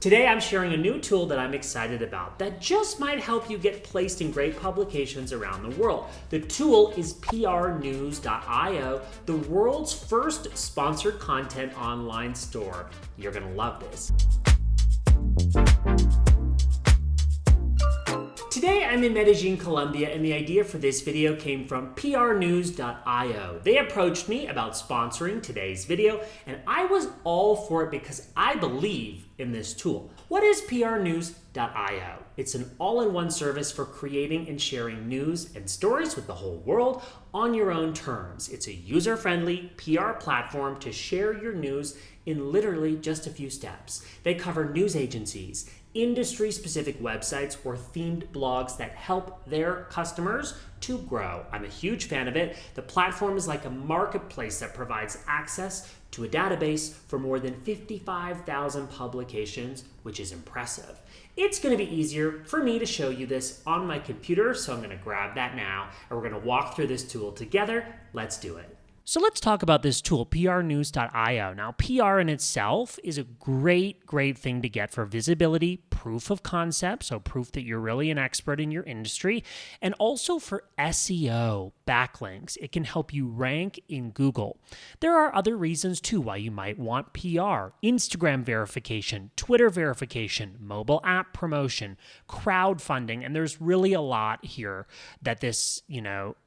Today I'm sharing a new tool that I'm excited about that just might help you get placed in great publications around the world. The tool is PRNewsio, the world's first sponsored content online store. You're gonna love this. Today I'm in Medellin, Colombia, and the idea for this video came from PRNewsio. They approached me about sponsoring today's video, and I was all for it because I believe in this tool. What is PRNewsio? It's an all-in-one service for creating and sharing news and stories with the whole world on your own terms. It's a user-friendly PR platform to share your news in literally just a few steps. They cover news agencies, industry-specific websites, or themed blogs that help their customers to grow. I'm a huge fan of it. The platform is like a marketplace that provides access to a database for more than 55,000 publications, which is impressive. It's going to be easier for me to show you this on my computer, so I'm going to grab that now, and we're going to walk through this tool together. Let's do it. So let's talk about this tool, PRNewsio. Now, PR in itself is a great thing to get for visibility, proof of concept, so proof that you're really an expert in your industry, and also for SEO, backlinks. It can help you rank in Google. There are other reasons too why you might want PR: Instagram verification, Twitter verification, mobile app promotion, crowdfunding, and there's really a lot here that this,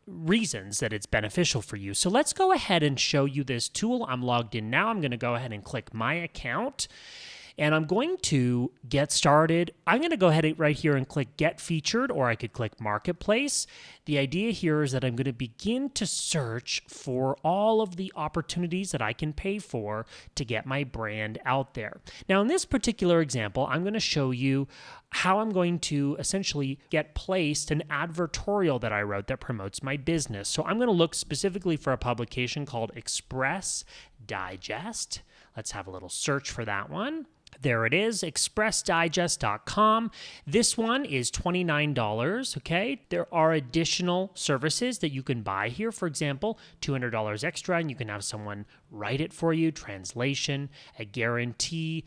reasons that it's beneficial for you. So let's go ahead and show you this tool. I'm logged in now. I'm going to go ahead and click my account, and I'm going to get started. I'm going to go ahead right here and click Get Featured, or I could click Marketplace. The idea here is that I'm going to begin to search for all of the opportunities that I can pay for to get my brand out there. Now, in this particular example, I'm going to show you how I'm going to essentially get placed an advertorial that I wrote that promotes my business. So I'm going to look specifically for a publication called Express Digest. Let's have a little search for that one. There it is, expressdigest.com. This one is $29, okay? There are additional services that you can buy here. For example, $200 extra, and you can have someone write it for you, translation, a guarantee,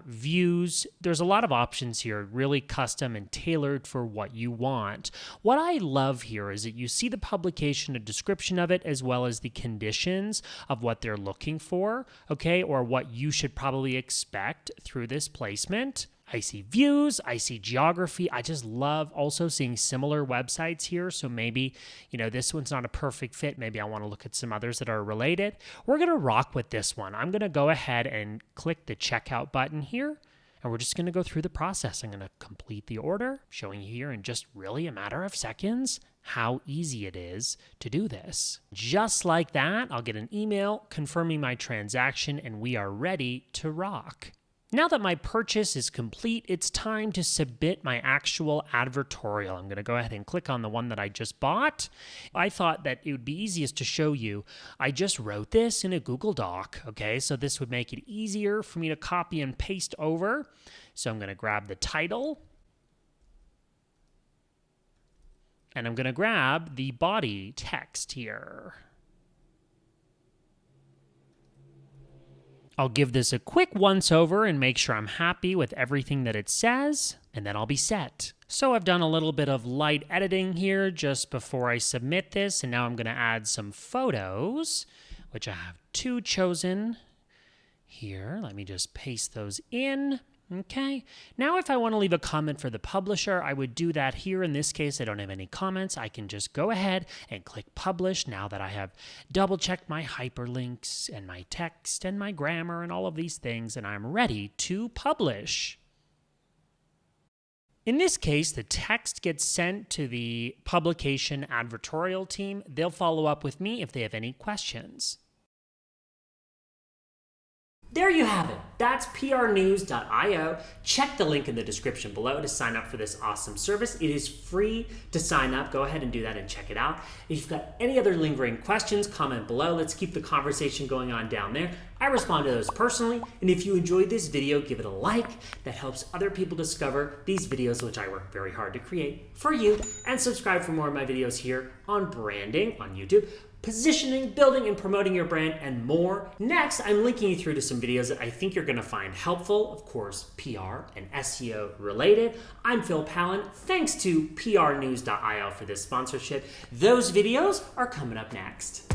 views. There's a lot of options here, really custom and tailored for what you want. What I love here is that you see the publication, a description of it, as well as the conditions of what they're looking for, okay, or what you should probably expect through this placement. I see views, I see geography. I just love also seeing similar websites here. So maybe, this one's not a perfect fit. Maybe I want to look at some others that are related. We're going to rock with this one. I'm going to go ahead and click the checkout button here, and we're just going to go through the process. I'm going to complete the order, showing you here in just really a matter of seconds how easy it is to do this. Just like that, I'll get an email confirming my transaction, and we are ready to rock. Now that my purchase is complete, it's time to submit my actual advertorial. I'm going to go ahead and click on the one that I just bought. I thought that it would be easiest to show you. I just wrote this in a Google Doc, okay? So this would make it easier for me to copy and paste over. So I'm going to grab the title, and I'm going to grab the body text here. I'll give this a quick once over and make sure I'm happy with everything that it says, and then I'll be set. So I've done a little bit of light editing here just before I submit this, and now I'm going to add some photos, which I have two chosen here. Let me just paste those in. Okay, now if I want to leave a comment for the publisher, I would do that here. In this case, I don't have any comments. I can just go ahead and click publish now that I have double checked my hyperlinks and my text and my grammar and all of these things, and I'm ready to publish. In this case, the text gets sent to the publication advertorial team. They'll follow up with me if they have any questions. There you have it. That's PRNewsio. Check the link in the description below to sign up for this awesome service. It is free to sign up. Go ahead and do that and check it out. If you've got any other lingering questions, comment below. Let's keep the conversation going on down there. I respond to those personally, and if you enjoyed this video, give it a like. That helps other people discover these videos, which I work very hard to create for you, and subscribe for more of my videos here on branding on YouTube. positioning, building, and promoting your brand, and more. Next, I'm linking you through to some videos that I think you're going to find helpful, of course, PR and SEO related. I'm Phil Pallen. Thanks to PRNewsio for this sponsorship. Those videos are coming up next.